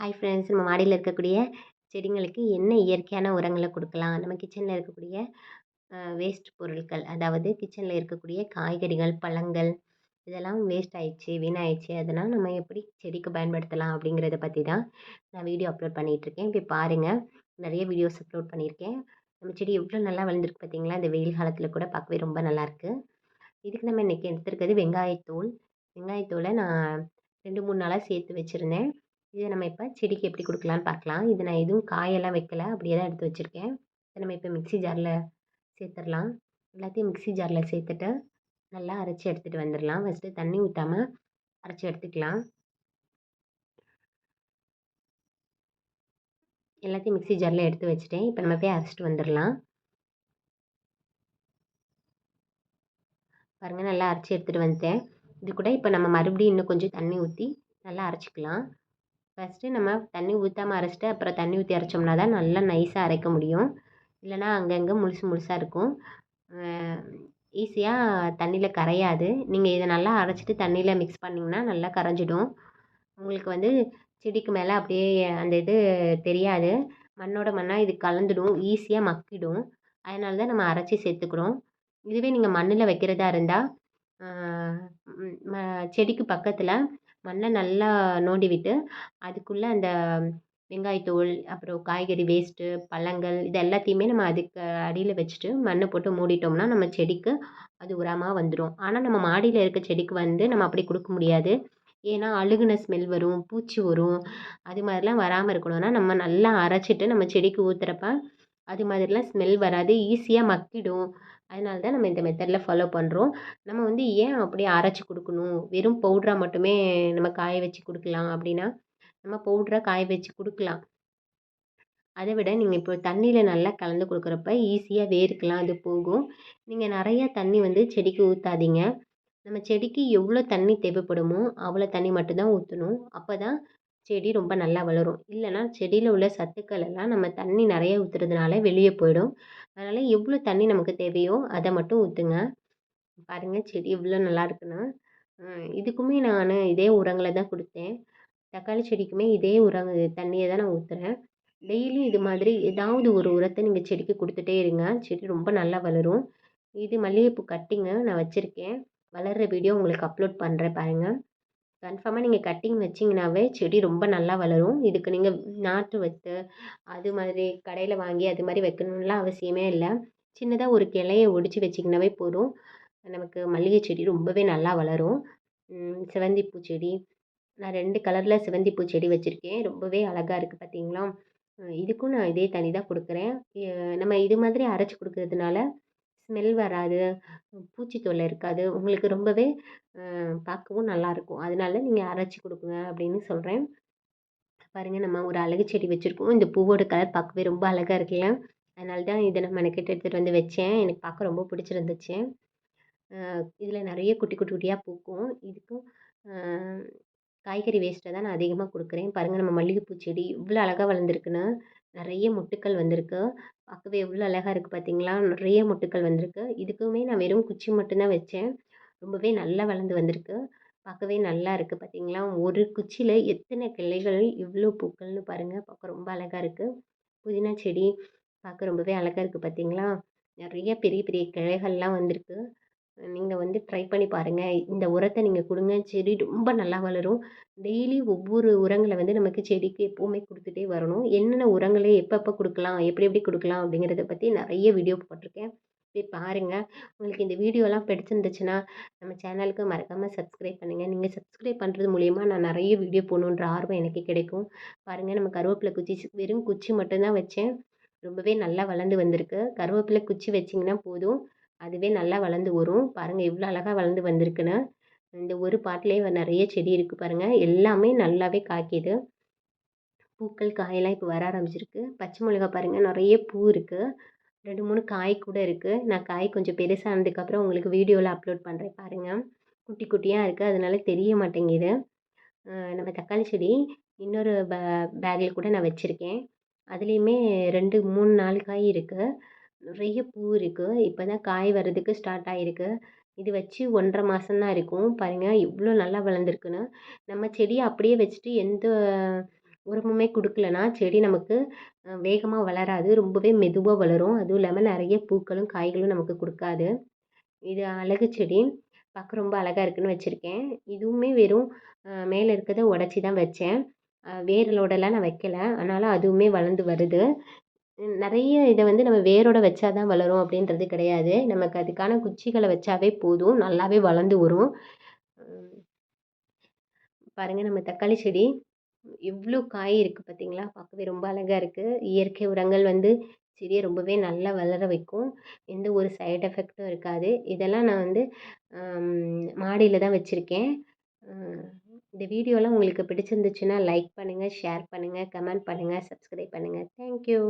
Hi friends, நம்ம மாடியில் இருக்கக்கூடிய செடிங்களுக்கு என்ன இயற்கையான உரங்களை கொடுக்கலாம்? நம்ம கிச்சனில் இருக்கக்கூடிய வேஸ்ட் பொருட்கள், அதாவது கிச்சனில் இருக்கக்கூடிய காய்கறிகள், பழங்கள் இதெல்லாம் வேஸ்ட் ஆயிடுச்சு, வீணாயிடுச்சு. அதெல்லாம் நம்ம எப்படி செடிக்கு பயன்படுத்தலாம் அப்படிங்கிறத பற்றி தான் நான் வீடியோ அப்லோட் பண்ணிகிட்ருக்கேன். இப்போ பாருங்கள், நிறைய வீடியோஸ் அப்லோட் பண்ணியிருக்கேன். நம்ம செடி எவ்வளோ நல்லா வளர்ந்துருக்கு பார்த்தீங்களா? இந்த வெயில் காலத்தில் கூட பார்க்கவே ரொம்ப நல்லாயிருக்கு. இதுக்கு நம்ம இன்றைக்கி எடுத்துருக்கிறது வெங்காயத்தூள். வெங்காயத்தூளை நான் 2-3 நாளாக சேர்த்து வச்சுருந்தேன். இதை நம்ம இப்போ செடிக்கு எப்படி கொடுக்கலான்னு பார்க்கலாம். இது நான் எதுவும் காயெல்லாம் வைக்கல, அப்படியே தான் எடுத்து வச்சுருக்கேன். இதை நம்ம இப்போ மிக்ஸி ஜாரில் சேர்த்துடலாம். எல்லாத்தையும் மிக்ஸி ஜாரில் சேர்த்துட்டு நல்லா அரைச்சி எடுத்துகிட்டு வந்துடலாம். ஃபஸ்ட்டு தண்ணி ஊற்றாமல் அரைச்சி எடுத்துக்கலாம். எல்லாத்தையும் மிக்ஸி ஜாரில் எடுத்து வச்சுட்டேன். இப்போ நம்ம போய் அரைச்சிட்டு வந்துடலாம். பாருங்கள், நல்லா அரைச்சி எடுத்துகிட்டு வந்துட்டேன். இது கூட இப்போ நம்ம மறுபடியும் இன்னும் கொஞ்சம் தண்ணி ஊற்றி நல்லா அரைச்சிக்கலாம். ஃபஸ்ட்டு நம்ம தண்ணி ஊற்றாம அரைச்சிட்டு அப்புறம் தண்ணி ஊற்றி அரைச்சோம்னா தான் நல்லா நைஸாக அரைக்க முடியும். இல்லைனா அங்கங்கே முழுசு முழுசாக இருக்கும். ஈஸியாக தண்ணியில் கரையாது. நீங்கள் இதை நல்லா அரைச்சிட்டு தண்ணியில் மிக்ஸ் பண்ணிங்கன்னா நல்லா கரைஞ்சிடும். உங்களுக்கு வந்து செடிக்கு மேலே அப்படியே அந்த இது தெரியாது. மண்ணோட மண்ணாக இது கலந்துடும், ஈஸியாக மக்கிடும். அதனால தான் நம்ம அரைச்சி சேர்த்துக்கிறோம். இதுவே நீங்கள் மண்ணில் வைக்கிறதா இருந்தால் செடிக்கு பக்கத்தில் மண்ணை நல்லா நோண்டி விட்டு அதுக்குள்ளே அந்த வெங்காயத்தூள், அப்புறம் காய்கறி வேஸ்ட்டு, பழங்கள் இது எல்லாத்தையுமே நம்ம அதுக்கு அடியில் வச்சுட்டு மண்ணை போட்டு மூடிட்டோம்னா நம்ம செடிக்கு அது உரமாக வந்துடும். ஆனால் நம்ம மாடியில் இருக்க செடிக்கு வந்து நம்ம அப்படி கொடுக்க முடியாது. ஏன்னா அழுகுன ஸ்மெல் வரும், பூச்சி வரும். அது மாதிரிலாம் வராமல் இருக்கணும்னா நம்ம நல்லா அரைச்சிட்டு நம்ம செடிக்கு ஊற்றுறப்ப அது மாதிரிலாம் ஸ்மெல் வராது, ஈஸியாக மக்கிடும். அதனால தான் நம்ம இந்த மெத்தடில் ஃபாலோ பண்ணுறோம். நம்ம வந்து ஏன் அப்படியே அரைச்சி கொடுக்கணும், வெறும் பவுட்ரா மட்டுமே நம்ம காய வச்சு கொடுக்கலாம் அப்படின்னா, நம்ம பவுட்ரா காய வச்சு கொடுக்கலாம். அதை விட நீங்கள் இப்போ தண்ணியில் நல்லா கலந்து கொடுக்குறப்ப ஈஸியாக வேருக்கெலாம் அது போகும். நீங்கள் நிறையா தண்ணி வந்து செடிக்கு ஊற்றாதீங்க. நம்ம செடிக்கு எவ்வளோ தண்ணி தேவைப்படுமோ அவ்வளோ தண்ணி மட்டும்தான் ஊற்றணும். அப்போ தான் செடி ரொம்ப நல்லா வளரும். இல்லைனா செடியில் உள்ள சத்துக்கள் எல்லாம் நம்ம தண்ணி நிறைய ஊற்றுறதுனால வெளியே போயிடும். அதனால் எவ்வளோ தண்ணி நமக்கு தேவையோ அதை மட்டும் ஊற்றுங்க. பாருங்கள், செடி எவ்வளோ நல்லா இருக்குன்னு. இதுக்குமே நான் இதே உரங்களை தான் கொடுத்தேன். தக்காளி செடிக்குமே இதே தண்ணியை தான் நான் ஊற்றுறேன். டெய்லியும் இது மாதிரி ஏதாவது ஒரு உரத்தை நீங்கள் செடிக்கு கொடுத்துட்டே இருங்க. செடி ரொம்ப நல்லா வளரும். இது மல்லிகைப்பூ கட்டிங்கு நான் வச்சுருக்கேன். வளர்கிற வீடியோ உங்களுக்கு அப்லோட் பண்ணுறேன் பாருங்கள். கன்ஃபார்மாக நீங்கள் கட்டிங் வச்சிங்கனாவே செடி ரொம்ப நல்லா வளரும். இதுக்கு நீங்கள் நாற்று வச்சு அது மாதிரி கடையில் வாங்கி அது மாதிரி வைக்கணும்லாம் அவசியமே இல்லை. சின்னதாக ஒரு கிளைய ஒடிச்சு வச்சிங்கனாவே போதும். நமக்கு மல்லிகை செடி ரொம்பவே நல்லா வளரும். செவந்தி பூச்செடி, நான் 2 கலரில் செவந்தி பூச்செடி வச்சுருக்கேன். ரொம்பவே அழகாக இருக்குது பார்த்தீங்களா? இதுக்கும் நான் இதே தண்ணி தான் கொடுக்குறேன். நம்ம இது மாதிரி அரைச்சி கொடுக்கறதுனால ஸ்மெல் வராது, பூச்சி தொல்லை இருக்காது. உங்களுக்கு ரொம்பவே பார்க்கவும் நல்லாயிருக்கும். அதனால நீங்கள் அரைச்சி கொடுக்குங்க அப்படின்னு சொல்கிறேன். பாருங்கள், நம்ம ஒரு அழகு செடி வச்சுருக்கோம். இந்த பூவோட கலர் பார்க்கவே ரொம்ப அழகாக இருக்குல்ல? அதனால தான் இதை நான் மெனக்கெட்டு எடுத்துகிட்டு வந்து வச்சேன். எனக்கு பார்க்க ரொம்ப பிடிச்சிருந்துச்சு. இதில் நிறைய குட்டி குட்டி குட்டியாக பூக்கும். இதுக்கும் காய்கறி வேஸ்ட்டை தான் நான் அதிகமாக கொடுக்குறேன். பாருங்கள், நம்ம மல்லிகைப்பூ செடி இவ்வளோ அழகாக வளர்ந்துருக்குன்னு. நிறைய மொட்டுக்கள் வந்திருக்கு. பார்க்கவே எவ்வளோ அழகாக இருக்குது பார்த்தீங்களா? நிறைய மொட்டுக்கள் வந்திருக்கு. இதுக்குமே நான் வெறும் குச்சி மட்டும்தான் வச்சேன். ரொம்பவே நல்லா வளர்ந்து வந்திருக்கு. பார்க்கவே நல்லா இருக்குது பார்த்தீங்களா? ஒரு குச்சியில் எத்தனை கிளைகள், எவ்வளோ பூக்கள்னு பாருங்கள். பார்க்க ரொம்ப அழகாக இருக்குது. புதினா செடி பார்க்க ரொம்பவே அழகாக இருக்குது பார்த்தீங்களா? நிறைய பெரிய பெரிய கிளைகள்லாம் வந்திருக்கு. நீங்கள் வந்து ட்ரை பண்ணி பாருங்கள். இந்த உரத்தை நீங்கள் கொடுங்க. செடி ரொம்ப நல்லா வளரும். டெய்லி ஒவ்வொரு உரங்களை வந்து நமக்கு செடிக்கு எப்போவுமே கொடுத்துட்டே வரணும். என்னென்ன உரங்களை எப்பப்போ கொடுக்கலாம், எப்படி எப்படி கொடுக்கலாம் அப்படிங்கிறத பற்றி நிறைய வீடியோ போட்டிருக்கேன். போய் பாருங்கள். உங்களுக்கு இந்த வீடியோலாம் பிடிச்சிருந்துச்சுன்னா நம்ம சேனலுக்கு மறக்காமல் சப்ஸ்கிரைப் பண்ணுங்கள். நீங்கள் சப்ஸ்கிரைப் பண்ணுறது மூலிமா நான் நிறைய வீடியோ போடணுன்ற ஆர்வம் எனக்கு கிடைக்கும். பாருங்கள், நம்ம கருவேப்பிலை குச்சி வெறும் குச்சி மட்டும்தான் வச்சேன். ரொம்பவே நல்லா வளர்ந்து வந்திருக்கு. கருவேப்பிலை குச்சி வச்சிங்கன்னா போதும், அதுவே நல்லா வளர்ந்து வரும். பாருங்கள், எவ்வளோ அழகாக வளர்ந்து வந்திருக்குன்னு. இந்த ஒரு பாட்டிலே நிறைய செடி இருக்குது பாருங்கள். எல்லாமே நல்லாவே காய்க்கிது. பூக்கள், காயெல்லாம் இப்போ வர ஆரம்பிச்சிருக்கு. பச்சை மிளகா பாருங்கள், நிறைய பூ இருக்குது. 2, 3 காய் கூட இருக்குது. நான் காய் கொஞ்சம் பெருசானதுக்கப்புறம் உங்களுக்கு வீடியோவில் அப்லோட் பண்ணுறேன் பாருங்கள். குட்டி குட்டியாக இருக்குது, அதனால தெரிய மாட்டேங்குது. நம்ம தக்காளி செடி இன்னொரு பேக்கில் கூட நான் வச்சுருக்கேன். அதுலேயுமே 2, 3, 4 காய் இருக்குது. நிறைய பூ இருக்குது. இப்போ தான் காய் வர்றதுக்கு ஸ்டார்ட் ஆகிருக்கு. இது வச்சு 1½ மாதம் தான் இருக்கும். பாருங்கள், எவ்வளோ நல்லா வளர்ந்துருக்குன்னு. நம்ம செடியை அப்படியே வச்சுட்டு எந்த உரமுமே குடுக்கலன்னா, செடி நமக்கு வேகமா வளராது. ரொம்பவே மெதுவா வளரும். அதுவும் இல்லாம நெறைய பூக்களும், காய்களும் நமக்கு குடுக்காது. இது அழகு செடி. பார்க்க ரொம்ப அழகா இருக்குன்னு வச்சிருக்கேன். இதுவுமே வெறும் மேல இருக்கிறத உடைச்சி தான் வச்சேன். வேர்களோடலாம் நான் வைக்கல. ஆனாலும் அதுவுமே வளர்ந்து வருது. நெறைய இத வந்து நம்ம வேரோட வச்சா தான் வளரும் அப்படின்றது கிடையாது. நமக்கு அதுக்கான குச்சிகள வச்சாவே போதும். நல்லாவே வளர்ந்து வரும். ம் பாருங்க நம்ம தக்காளி செடி எவ்ளோ காய் இருக்கு பார்த்தீங்களா? பார்க்கவே ரொம்ப அழகா இருக்கு. இயற்கை உரங்கள் வந்து செடிய ரொம்பவே நல்லா வளர வைக்கும். எந்த ஒரு சைட் எஃபெக்ட்டும் இருக்காது. இதெல்லாம் நான் வந்து மாடியில தான் வச்சிருக்கேன். அ இந்த வீடியோலாம் உங்களுக்கு பிடிச்சிருந்துச்சுன்னா லைக் பண்ணுங்க, ஷேர் பண்ணுங்க, கமெண்ட் பண்ணுங்க, சப்ஸ்கிரைப் பண்ணுங்க. Thank you.